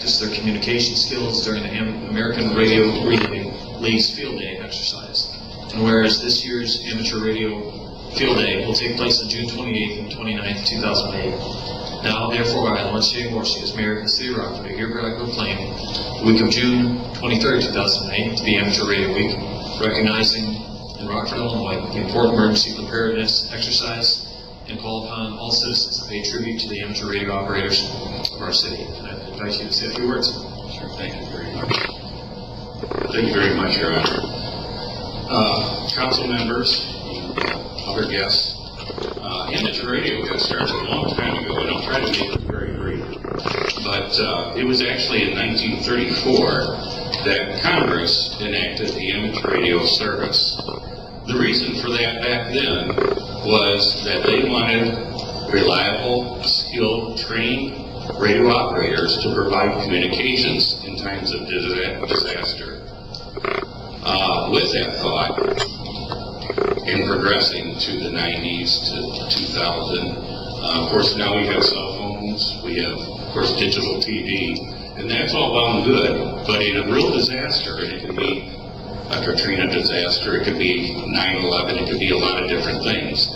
practice their communication skills during the American Radio Relay League's Field Day exercise. And whereas this year's Amateur Radio Field Day will take place on June 28th and 29th, 2008. Now, therefore, I, Lawrence J. Morrissey, as Mayor of the City of Rockford, hereby proclaim the week of June 23rd, 2008 to be Amateur Radio Week, recognizing in Rockford, Illinois, the important emergency preparedness exercise, and call upon all citizens to pay tribute to the amateur radio operators of our city. And I invite you to say a few words. Sure, thank you very much. Thank you very much, Your Honor. Council members, other guests, amateur radio got started a long time ago, and I'll try to make it very brief. But it was actually in 1934 that Congress enacted the amateur radio service. The reason for that back then was that they wanted reliable, skilled, trained radio operators to provide communications in times of disaster. With that thought, in progressing to the 90s to 2000, of course now we have cell phones, we have, of course, digital TV, and that's all well and good, but in a real disaster, and it can be a Katrina disaster, it could be 9/11, it could be a lot of different things.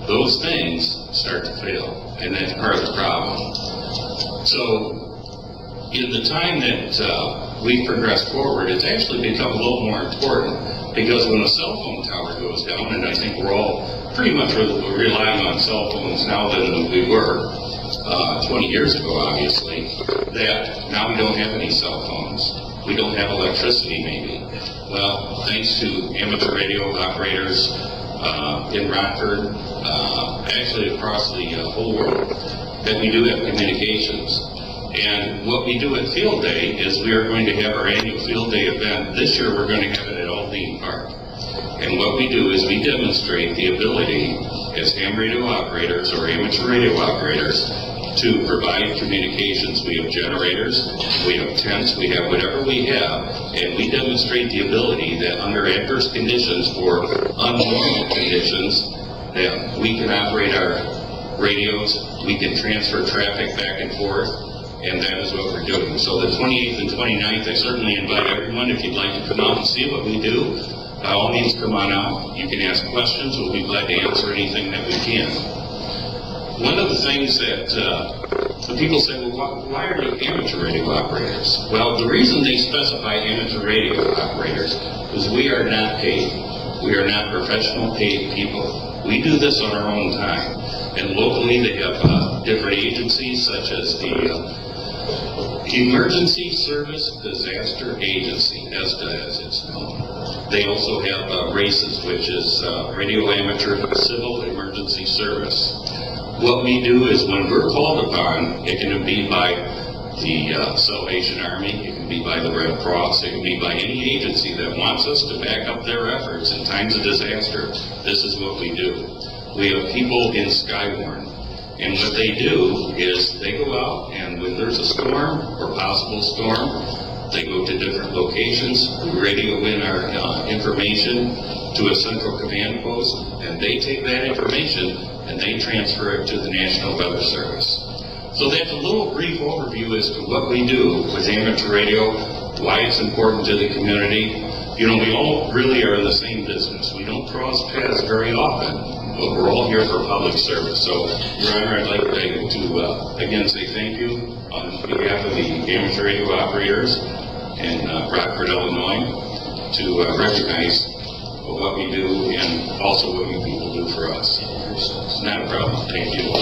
Those things start to fail, and that's part of the problem. So, in the time that we've progressed forward, it's actually become a little more important, because when a cell phone tower goes down, and I think we're all pretty much relying on cell phones now than we were 20 years ago, obviously, that now we don't have any cell phones. We don't have electricity, maybe. Well, thanks to amateur radio operators in Rockford, actually across the whole world, that we do have communications. And what we do at Field Day is we are going to have our annual Field Day event. This year we're going to have it at Aldine Park. And what we do is we demonstrate the ability as ham radio operators or amateur radio operators to provide communications. We have generators, we have tents, we have whatever we have, and we demonstrate the ability that under adverse conditions or unnormal conditions that we can operate our radios, we can transfer traffic back and forth, and that is what we're doing. So the 28th and 29th, I certainly invite everyone, if you'd like to come out and see what we do, by all means come on out. You can ask questions, we'll be glad to answer anything that we can. One of the things that people say, well, why are you amateur radio operators? Well, the reason they specify amateur radio operators is we are not paid. We are not professional paid people. We do this on our own time. And locally they have different agencies such as the Emergency Service Disaster Agency, ESDA as it's known. They also have RACES, which is Radio Amateur Civil Emergency Service. What we do is when we're called upon, it can be by the Salvation Army, it can be by the Red Cross, it can be by any agency that wants us to back up their efforts in times of disaster. This is what we do. We have people in Skywarn, and what they do is they go out, and when there's a storm or possible storm, they go to different locations, we radio in our information to a central command post, and they take that information and they transfer it to the National Weather Service. So that's a little brief overview as to what we do with amateur radio, why it's important to the community. You know, we all really are in the same business. We don't cross paths very often, but we're all here for public service. So, Your Honor, I'd like to again say thank you on behalf of the amateur radio operators in Rockford, Illinois, to recognize what we do and also what you people do for us. It's not a problem. Thank you.